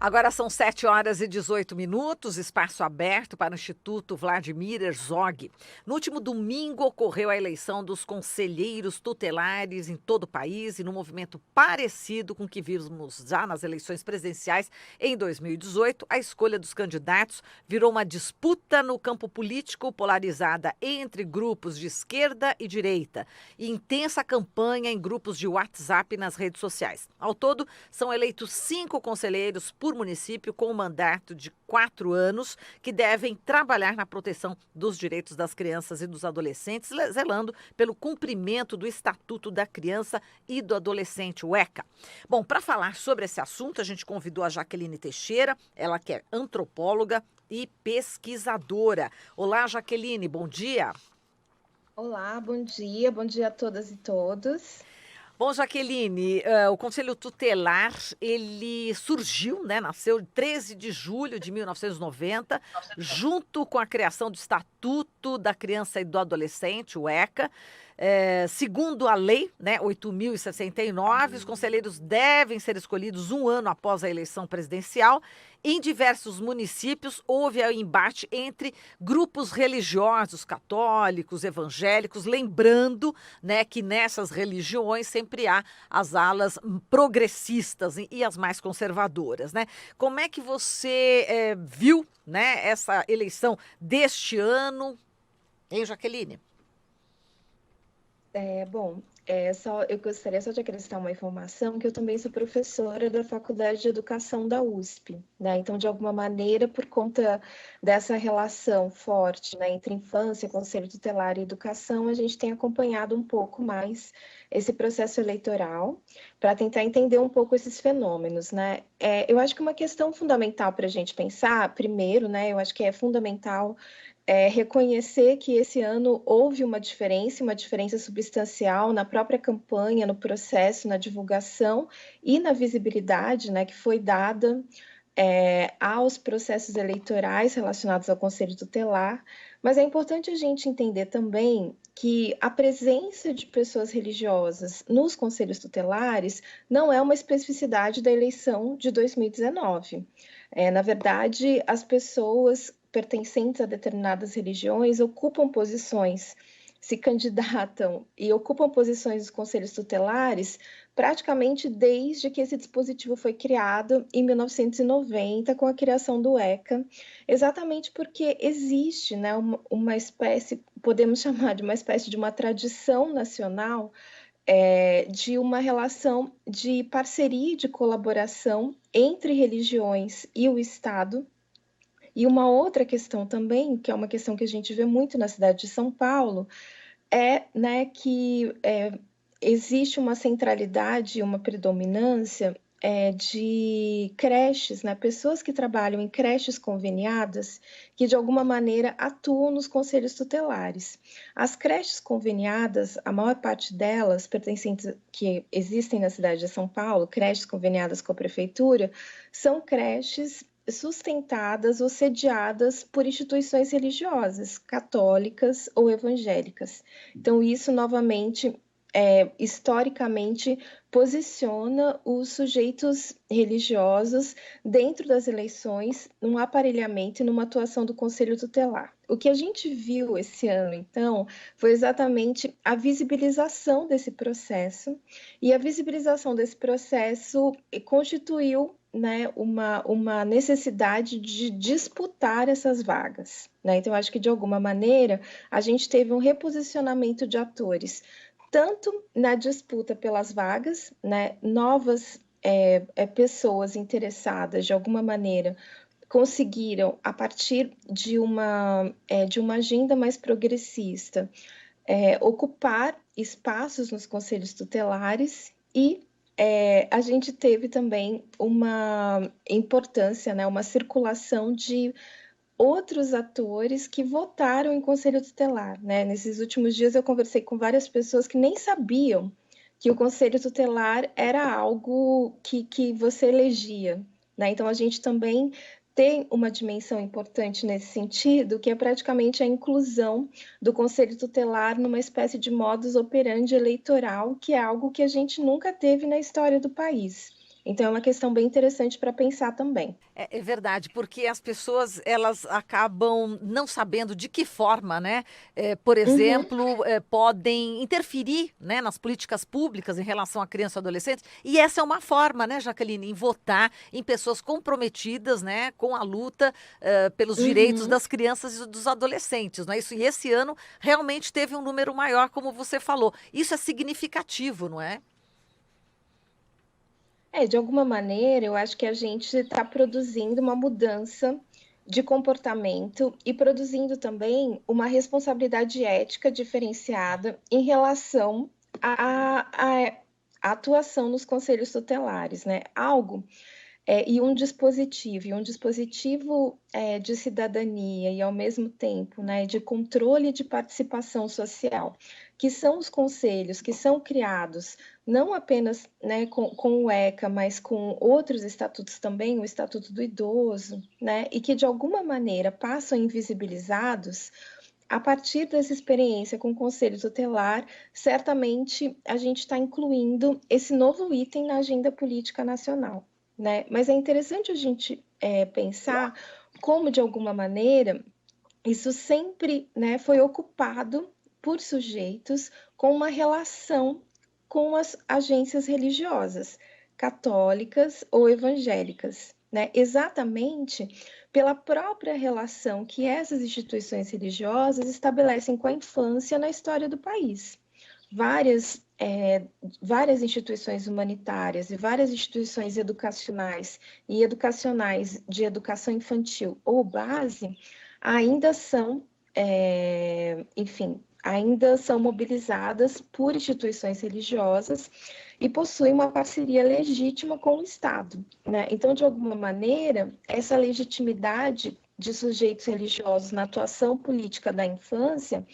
Agora são 7h18, espaço aberto para o Instituto Vladimir Herzog. No último domingo ocorreu a eleição dos conselheiros tutelares em todo o país e num movimento parecido com o que vimos já nas eleições presidenciais em 2018, a escolha dos candidatos virou uma disputa no campo político polarizada entre grupos de esquerda e direita e intensa campanha em grupos de WhatsApp nas redes sociais. Ao todo, são eleitos 5 conselheiros por município com um mandato de 4 anos que devem trabalhar na proteção dos direitos das crianças e dos adolescentes, zelando pelo cumprimento do Estatuto da Criança e do Adolescente, o ECA. Bom, para falar sobre esse assunto, a gente convidou a Jaqueline Teixeira, ela que é antropóloga e pesquisadora. Olá, Jaqueline, bom dia. Olá, bom dia a todas e todos. Bom, Jaqueline, o Conselho Tutelar, ele surgiu, né, nasceu em 13 de julho de 1990, junto com a criação do Estatuto da Criança e do Adolescente, o ECA. Segundo a lei, né, 8.069, os conselheiros devem ser escolhidos um ano após a eleição presidencial. Em diversos municípios, houve o embate entre grupos religiosos, católicos, evangélicos, lembrando, né, que nessas religiões sempre há as alas progressistas e as mais conservadoras, né? Como é que você viu, né, essa eleição deste ano, hein, Jaqueline? Eu gostaria só de acrescentar uma informação que eu também sou professora da Faculdade de Educação da USP, né? Então, de alguma maneira, por conta dessa relação forte, né, entre infância, conselho tutelar e educação, a gente tem acompanhado um pouco mais esse processo eleitoral para tentar entender um pouco esses fenômenos, né? Eu acho que uma questão fundamental para a gente pensar, primeiro, né, eu acho que é fundamental reconhecer que esse ano houve uma diferença substancial na própria campanha, no processo, na divulgação e na visibilidade, né, que foi dada aos processos eleitorais relacionados ao Conselho Tutelar, mas é importante a gente entender também que a presença de pessoas religiosas nos conselhos tutelares não é uma especificidade da eleição de 2019. Na verdade, as pessoas pertencentes a determinadas religiões ocupam posições, se candidatam e ocupam posições nos conselhos tutelares praticamente desde que esse dispositivo foi criado em 1990, com a criação do ECA, exatamente porque existe, né, uma espécie, podemos chamar de uma espécie de uma tradição nacional, de uma relação de parceria e de colaboração entre religiões e o Estado. E uma outra questão também, que é uma questão que a gente vê muito na cidade de São Paulo, né, que existe uma centralidade, uma predominância de creches, né, pessoas que trabalham em creches conveniadas, que de alguma maneira atuam nos conselhos tutelares. As creches conveniadas, a maior parte delas, pertencentes que existem na cidade de São Paulo, creches conveniadas com a prefeitura, são creches sustentadas ou sediadas por instituições religiosas, católicas ou evangélicas. Então, isso, novamente, historicamente, posiciona os sujeitos religiosos dentro das eleições, num aparelhamento e numa atuação do Conselho Tutelar. O que a gente viu esse ano, então, foi exatamente a visibilização desse processo, e a visibilização desse processo constituiu, né, uma necessidade de disputar essas vagas, né? Então, acho que, de alguma maneira, a gente teve um reposicionamento de atores, tanto na disputa pelas vagas, né, novas pessoas interessadas, de alguma maneira, conseguiram, a partir de uma agenda mais progressista, ocupar espaços nos conselhos tutelares e a gente teve também uma importância, né, uma circulação de outros atores que votaram em conselho tutelar, né? Nesses últimos dias eu conversei com várias pessoas que nem sabiam que o conselho tutelar era algo que você elegia, né? Então a gente também tem uma dimensão importante nesse sentido, que é praticamente a inclusão do conselho tutelar numa espécie de modus operandi eleitoral, que é algo que a gente nunca teve na história do país. Então, é uma questão bem interessante para pensar também. É verdade, porque as pessoas elas acabam não sabendo de que forma, né, por Uhum. exemplo, podem interferir, né, nas políticas públicas em relação a crianças e adolescentes. E essa é uma forma, né, Jaqueline, em votar em pessoas comprometidas, né, com a luta pelos direitos Uhum. das crianças e dos adolescentes, não é isso? E esse ano realmente teve um número maior, como você falou. Isso é significativo, não é? De alguma maneira, eu acho que a gente está produzindo uma mudança de comportamento e produzindo também uma responsabilidade ética diferenciada em relação à atuação nos conselhos tutelares, né? E um dispositivo de cidadania e, ao mesmo tempo, né, de controle e de participação social, que são os conselhos que são criados não apenas, né, com o ECA, mas com outros estatutos também, o Estatuto do Idoso, né, e que, de alguma maneira, passam invisibilizados. A partir dessa experiência com o Conselho Tutelar, certamente a gente está incluindo esse novo item na agenda política nacional, né? Mas é interessante a gente pensar como, de alguma maneira, isso sempre, né, foi ocupado por sujeitos com uma relação com as agências religiosas, católicas ou evangélicas, né? Exatamente pela própria relação que essas instituições religiosas estabelecem com a infância na história do país. Várias instituições humanitárias e várias instituições educacionais e educacionais de educação infantil ou base ainda são, enfim, ainda são mobilizadas por instituições religiosas e possuem uma parceria legítima com o Estado, né? Então, de alguma maneira, essa legitimidade de sujeitos religiosos na atuação política da infância,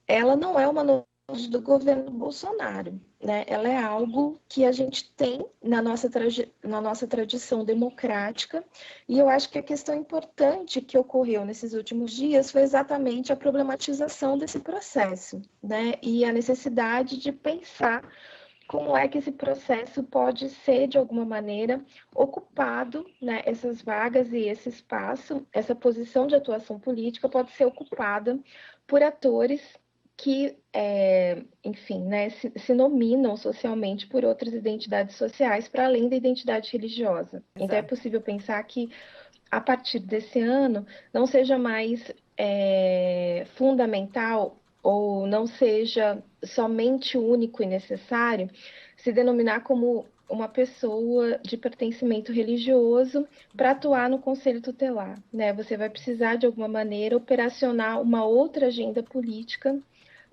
ela não é uma novidade do governo Bolsonaro, né? Ela é algo que a gente tem na nossa tradição democrática, e eu acho que a questão importante que ocorreu nesses últimos dias foi exatamente a problematização desse processo, né? E a necessidade de pensar como é que esse processo pode ser, de alguma maneira, ocupado, né? Essas vagas e esse espaço, essa posição de atuação política pode ser ocupada por atores que, enfim, né, se nominam socialmente por outras identidades sociais para além da identidade religiosa. Então, é Exato. possível pensar que, a partir desse ano, não seja mais fundamental ou não seja somente único e necessário se denominar como uma pessoa de pertencimento religioso para atuar no conselho tutelar, né? Você vai precisar, de alguma maneira, operacionar uma outra agenda política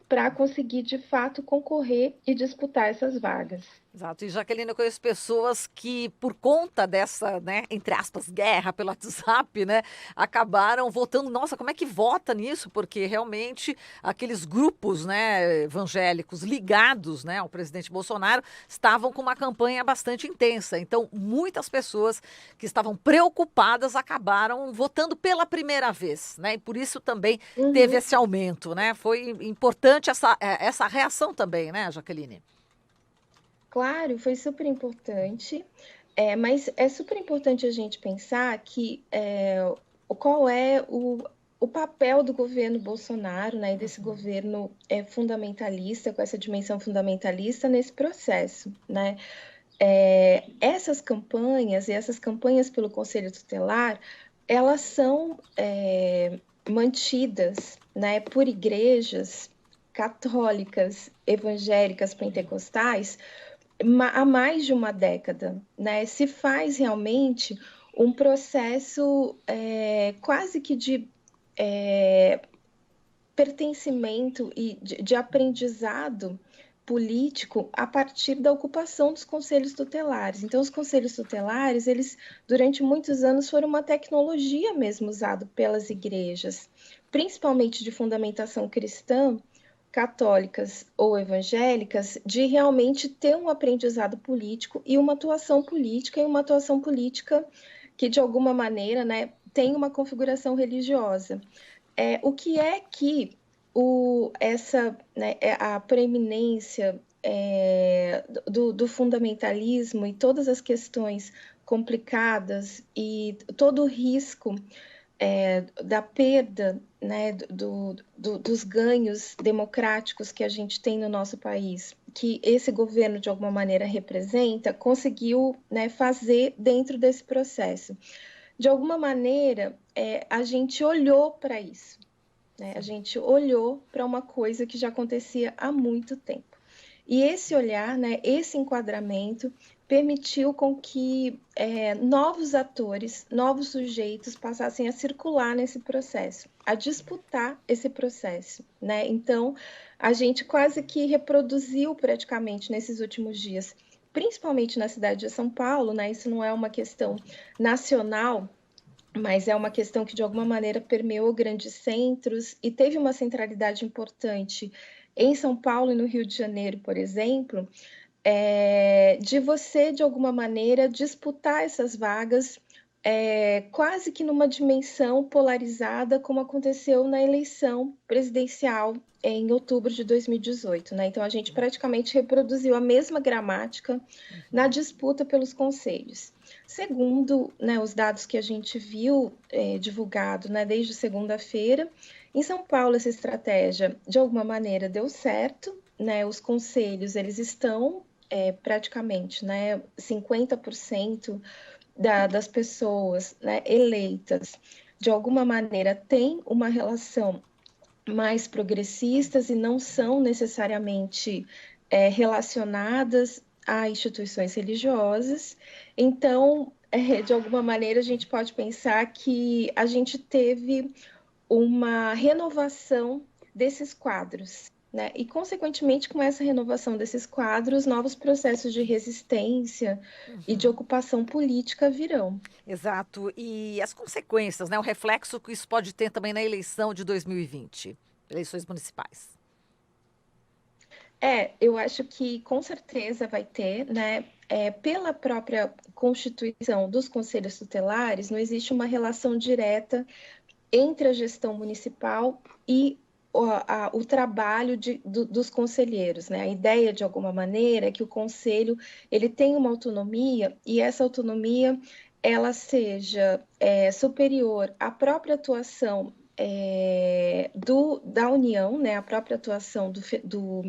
para conseguir, de fato, concorrer e disputar essas vagas. Exato. E Jaqueline, eu conheço pessoas que, por conta dessa, né, entre aspas, guerra pelo WhatsApp, né, acabaram votando. Nossa, como é que vota nisso? Porque realmente aqueles grupos, né, evangélicos ligados, né, ao presidente Bolsonaro estavam com uma campanha bastante intensa. Então, muitas pessoas que estavam preocupadas acabaram votando pela primeira vez, né? E por isso também teve Uhum. esse aumento, né? Foi importante essa reação também, né, Jaqueline? Claro, foi super importante, mas é super importante a gente pensar que qual é o papel do governo Bolsonaro, né, e desse governo fundamentalista, com essa dimensão fundamentalista nesse processo, né? Essas campanhas e essas campanhas pelo Conselho Tutelar, elas são mantidas, né, por igrejas católicas, evangélicas, pentecostais, há mais de uma década, né? Se faz realmente um processo quase que de pertencimento e de aprendizado político a partir da ocupação dos conselhos tutelares. Então, os conselhos tutelares, eles durante muitos anos foram uma tecnologia mesmo usada pelas igrejas, principalmente de fundamentação cristã, católicas ou evangélicas, de realmente ter um aprendizado político e uma atuação política, que, de alguma maneira, né, tem uma configuração religiosa. O que é que a preeminência do fundamentalismo e todas as questões complicadas e todo o risco da perda, né, dos ganhos democráticos que a gente tem no nosso país, que esse governo, de alguma maneira, representa, conseguiu, né, fazer dentro desse processo. De alguma maneira, a gente olhou para isso, né? A gente olhou para uma coisa que já acontecia há muito tempo. E esse olhar, né, esse enquadramento, permitiu com que novos atores, novos sujeitos passassem a circular nesse processo, a disputar esse processo, né? Então, a gente quase que reproduziu praticamente nesses últimos dias, principalmente na cidade de São Paulo, né? Isso não é uma questão nacional, mas é uma questão que de alguma maneira permeou grandes centros e teve uma centralidade importante em São Paulo e no Rio de Janeiro, por exemplo, de você, de alguma maneira, disputar essas vagas quase que numa dimensão polarizada, como aconteceu na eleição presidencial em outubro de 2018, né? Então, a gente praticamente reproduziu a mesma gramática na disputa pelos conselhos. Segundo, né, os dados que a gente viu divulgado, né, desde segunda-feira, em São Paulo essa estratégia, de alguma maneira, deu certo, né? Os conselhos, eles estão praticamente, né, 50% das pessoas, né, eleitas, de alguma maneira, têm uma relação mais progressistas e não são necessariamente relacionadas a instituições religiosas. Então, de alguma maneira, a gente pode pensar que a gente teve uma renovação desses quadros, né? E, consequentemente, com essa renovação desses quadros, novos processos de resistência e de ocupação política virão. Exato. E as consequências, né? O reflexo que isso pode ter também na eleição de 2020, eleições municipais. Eu acho que com certeza vai ter, né? Pela própria constituição dos conselhos tutelares, não existe uma relação direta entre a gestão municipal e o trabalho dos conselheiros, né? A ideia, de alguma maneira, é que o conselho ele tem uma autonomia e essa autonomia ela seja superior à própria atuação da União, né? A própria atuação do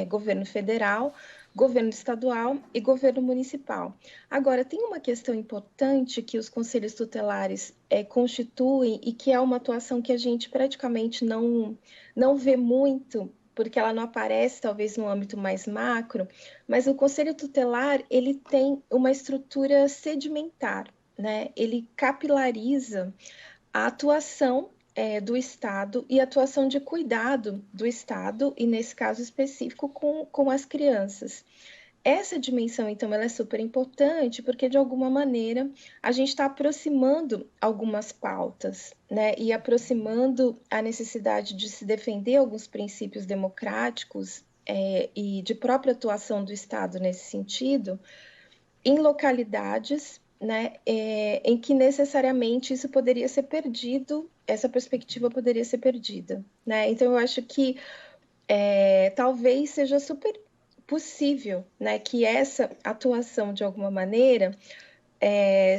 governo federal, governo estadual e governo municipal. Agora, tem uma questão importante que os conselhos tutelares constituem e que é uma atuação que a gente praticamente não vê muito, porque ela não aparece talvez no âmbito mais macro, mas o conselho tutelar ele tem uma estrutura sedimentar, né? Ele capilariza a atuação do Estado e a atuação de cuidado do Estado, e nesse caso específico com as crianças. Essa dimensão, então, ela é super importante porque, de alguma maneira, a gente está aproximando algumas pautas, né? E aproximando a necessidade de se defender alguns princípios democráticos e de própria atuação do Estado nesse sentido, em localidades, né, em que necessariamente isso poderia ser perdido, essa perspectiva poderia ser perdida, né? Então, eu acho que talvez seja super possível, né, que essa atuação, de alguma maneira,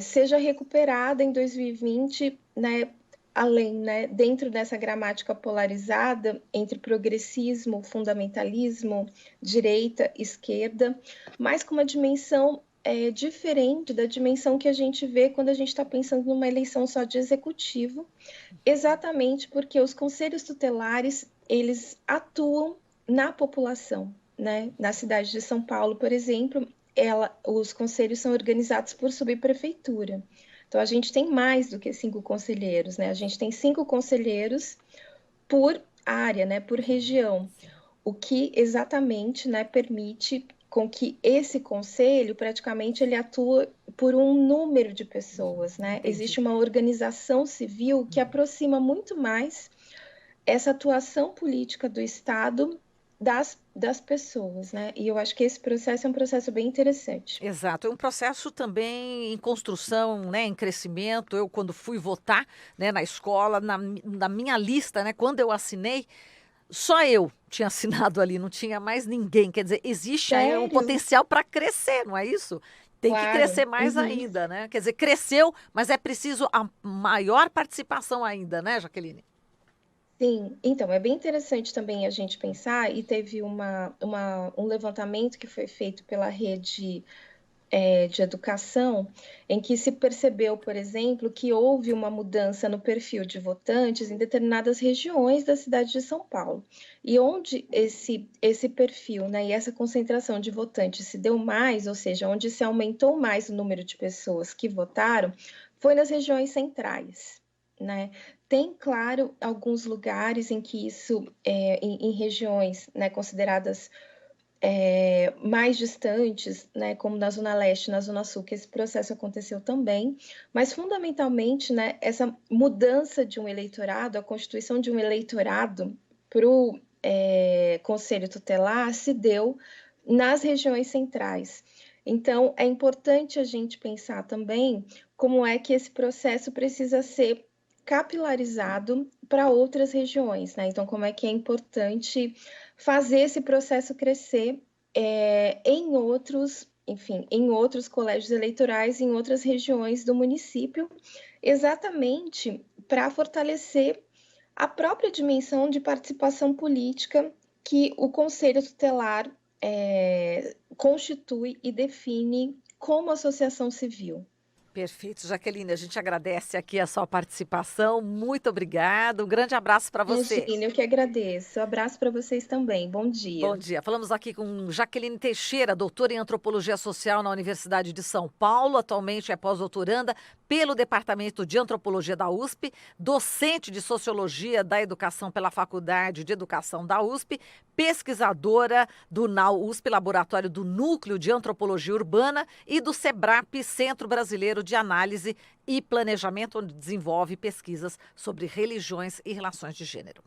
seja recuperada em 2020, né, além, né, dentro dessa gramática polarizada entre progressismo, fundamentalismo, direita, esquerda, mas com uma dimensão diferente da dimensão que a gente vê quando a gente está pensando numa eleição só de executivo, exatamente porque os conselhos tutelares, eles atuam na população, né? Na cidade de São Paulo, por exemplo, os conselhos são organizados por subprefeitura. Então, a gente tem mais do que 5 conselheiros, né? A gente tem 5 conselheiros por área, né? Por região, o que exatamente, né, permite com que esse conselho, praticamente, ele atua por um número de pessoas, né? Entendi. Existe uma organização civil que aproxima muito mais essa atuação política do Estado das pessoas, né? E eu acho que esse processo é um processo bem interessante. Exato, é um processo também em construção, né, em crescimento. Eu, quando fui votar, né, na escola, na minha lista, né, quando eu assinei, Só eu tinha assinado ali, não tinha mais ninguém. Quer dizer, existe aí um Sério? potencial para crescer, não é isso? Tem que Claro. crescer mais Uhum. ainda, né? Quer dizer, cresceu, mas é preciso a maior participação ainda, né, Jaqueline? Sim, então é bem interessante também a gente pensar, e teve um levantamento que foi feito pela rede de educação, em que se percebeu, por exemplo, que houve uma mudança no perfil de votantes em determinadas regiões da cidade de São Paulo. E onde esse perfil, né, e essa concentração de votantes se deu mais, ou seja, onde se aumentou mais o número de pessoas que votaram, foi nas regiões centrais, né? Tem, claro, alguns lugares em que isso, em regiões, né, consideradas mais distantes, né, como na Zona Leste, na Zona Sul, que esse processo aconteceu também, mas fundamentalmente, né, essa mudança de um eleitorado, a constituição de um eleitorado para o Conselho Tutelar se deu nas regiões centrais. Então, é importante a gente pensar também como é que esse processo precisa ser capilarizado para outras regiões, né? Então, como é que é importante fazer esse processo crescer em outros, enfim, em outros colégios eleitorais, em outras regiões do município, exatamente para fortalecer a própria dimensão de participação política que o Conselho Tutelar constitui e define como associação civil. Perfeito, Jaqueline, a gente agradece aqui a sua participação. Muito obrigada. Um grande abraço para você. Imagina, eu que agradeço. Abraço para vocês também. Bom Bom dia. dia. Falamos aqui com Jaqueline Teixeira, doutora em antropologia social na Universidade de São Paulo. Atualmente é pós-doutoranda pelo Departamento de Antropologia da USP, docente de Sociologia da Educação pela Faculdade de Educação da USP, pesquisadora do NAU-USP, Laboratório do Núcleo de Antropologia Urbana, e do SEBRAP, Centro Brasileiro de Análise e Planejamento, onde desenvolve pesquisas sobre religiões e relações de gênero.